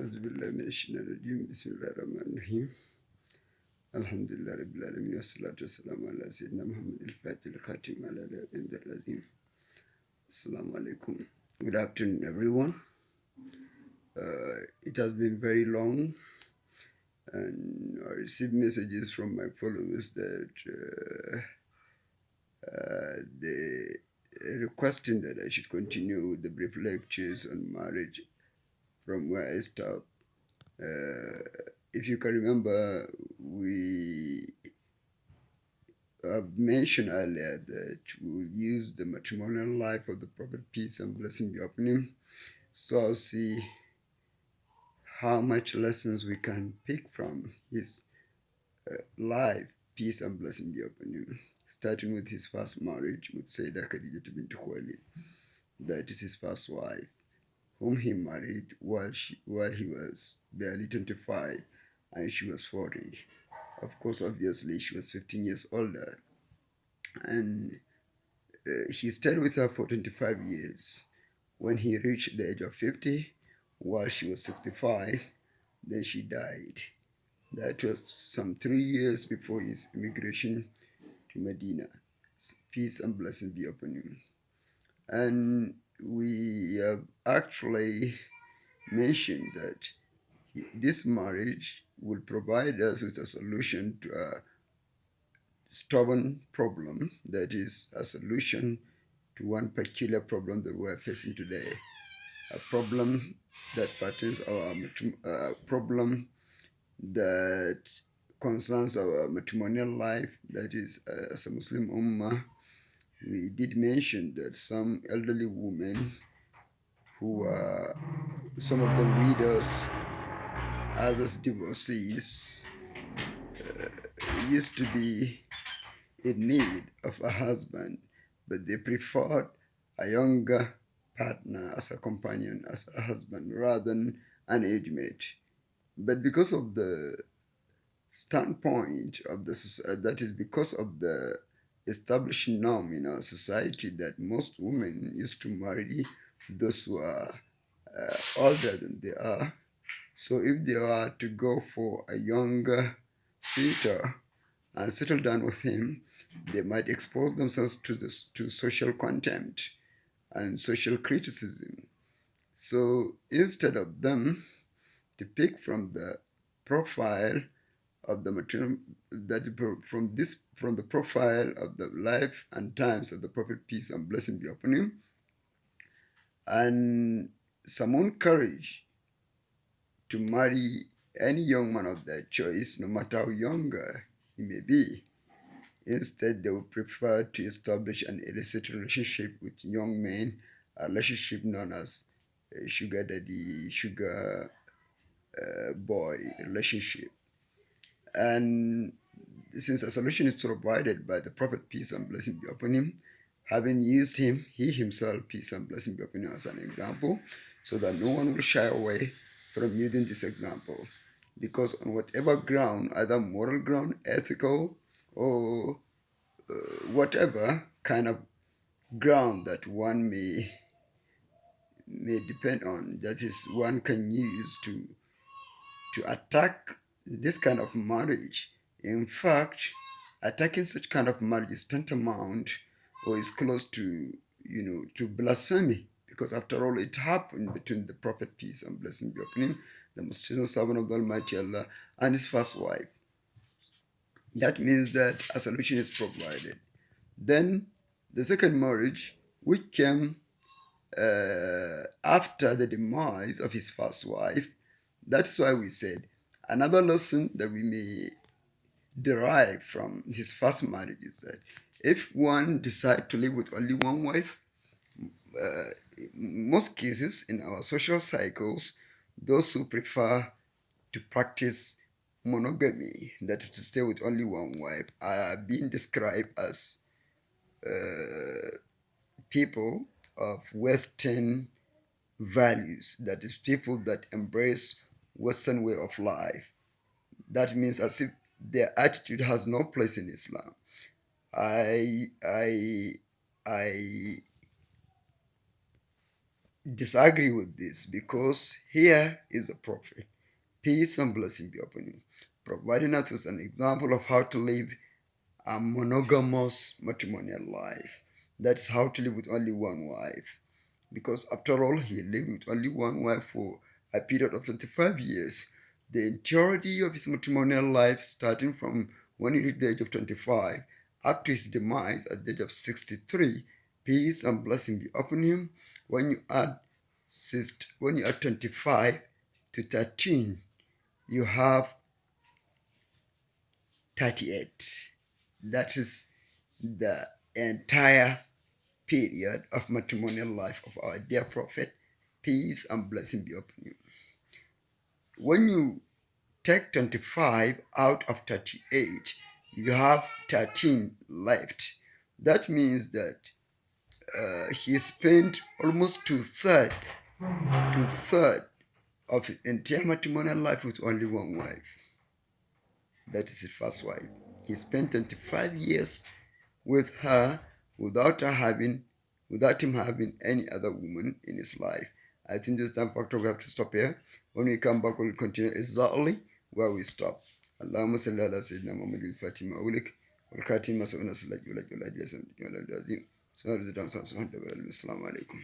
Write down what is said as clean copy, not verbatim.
أعوذ بالله من الشيطان الرجيم بسم الله الرحمن الرحيم الحمد لله رب العالمين والصلاة والسلام على سيدنا محمد الفاتح الخاتم على آله العظيم. Assalamu alaikum. Good afternoon, everyone. It has been very long, and I received messages from my followers that they requesting that I should continue with the brief lectures on marriage from where I stopped. If you can remember, we mentioned earlier that we'll use the matrimonial life of the Prophet, peace and blessing be upon him. So I'll see how much lessons we can pick from his life, peace and blessing be upon him. Starting with his first marriage with Sayyidah Khadija bint Khuwailid. That is his first wife, whom he married while he was barely 25 and she was 40. Of course, obviously, she was 15 years older. And he stayed with her for 25 years. When he reached the age of 50, while she was 65, then she died. That was some 3 years before his immigration to Medina. Peace and blessing be upon him. And we have actually mentioned that this marriage will provide us with a solution to a stubborn problem, that is a solution to one peculiar problem that we're facing today, a problem that pertains our problem that concerns our matrimonial life, that is as a Muslim ummah. We did mention that some elderly women who are some of them widows, others divorcees, used to be in need of a husband, but they preferred a younger partner as a companion, as a husband, rather than an age mate. But because of the standpoint of the society, that is because of the established norm in our society that most women used to marry those who are older than they are. So if they are to go for a younger suitor and settle down with him, they might expose themselves to social contempt and social criticism. So instead of them to pick from the profile of the material from the profile of the life and times of the Prophet, peace and blessing be upon him, and summon courage to marry any young man of their choice, no matter how younger he may be. Instead, they would prefer to establish an illicit relationship with young men, a relationship known as sugar daddy, sugar boy relationship. And since a solution is provided by the Prophet, peace and blessing be upon him, having used him, he himself, peace and blessing be upon him, as an example, so that no one will shy away from using this example. Because on whatever ground, either moral ground, ethical, or whatever kind of ground that one may depend on, that is, one can use to attack this kind of marriage. In fact, attacking such kind of marriage is tantamount or is close to to blasphemy, because after all, it happened between the Prophet, peace and blessing be upon him, the most chosen servant of the Almighty Allah, and his first wife. That means that a solution is provided. Then the second marriage, which came after the demise of his first wife, that's why we said another lesson that we may derive from his first marriage is that if one decides to live with only one wife, most cases in our social cycles, those who prefer to practice monogamy, that is to stay with only one wife, are being described as people of Western values, that is, people that embrace Western way of life. That means as if their attitude has no place in Islam. I disagree with this because here is a prophet, peace and blessing be upon him, providing us with an example of how to live a monogamous matrimonial life. That's how to live with only one wife. Because after all, he lived with only one wife for a period of 25 years. The entirety of his matrimonial life, starting from when he reached the age of 25 up to his demise at the age of 63, peace and blessing be upon him. When you add 25 to 13, you have 38. That is the entire period of matrimonial life of our dear prophet. Peace and blessing be upon you. When you take 25 out of 38, you have 13 left. That means that he spent almost two-third of his entire matrimonial life with only one wife. That is his first wife. He spent 25 years with her without her having without him having any other woman in his life. I think this time factor we have to stop here. When we come back, we'll continue exactly where we stop. اللهم صل على سيدنا محمد الفاتح ما أغلق والخاتم ما سبق نصر الله ولا جل جلاله سبحانه وتعالى السلام عليكم.